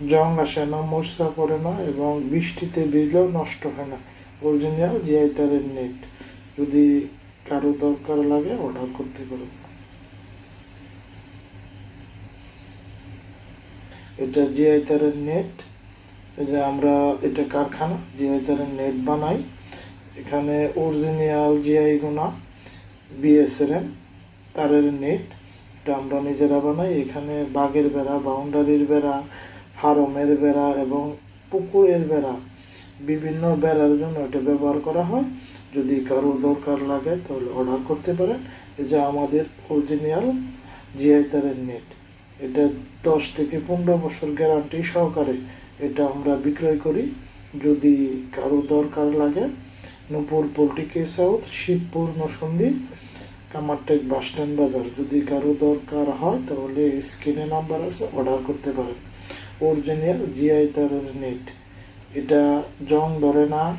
জং আসে না, মশা পড়ে না এবং বৃষ্টিতে ভিজলেও নষ্ট হয় না। অরিজিনাল জিআই তারের নেট। যদি কারো দরকার লাগে অর্ডার করতে পারেন। এটা জিআই তারের নেট। এটা আমরা, এটা কারখানা জিআই তারের নেট বানাই। এখানে অরিজিনাল জিআই গুনা বিএসএলএম তারের নেট, এটা আমরা নিজেরা বানাই। এখানে বাগের বেড়া, বাউন্ডারির বেড়া, ফার্মের বেড়া এবং পুকুরের বেড়া, বিভিন্ন বেড়ার জন্য এটা ব্যবহার করা হয়। যদি কারো দরকার লাগে তাহলে অর্ডার করতে পারেন। এই যে আমাদের অরিজিনাল জিআই তারের নেট। এটা 10 থেকে 15 বছর গ্যারান্টি সহকারে এটা আমরা বিক্রয় করি। যদি কারো দরকার লাগে, Nupur poultry case house, Shibpur, Narsingdi, Kamartek bus stand বাজার। যদি কারো দরকার হয় তাহলে স্ক্রিনে নাম্বার আছে, অর্ডার করতে পারেন। অরিজিনাল জিআই তারের নেট। এটা জং ধরে না,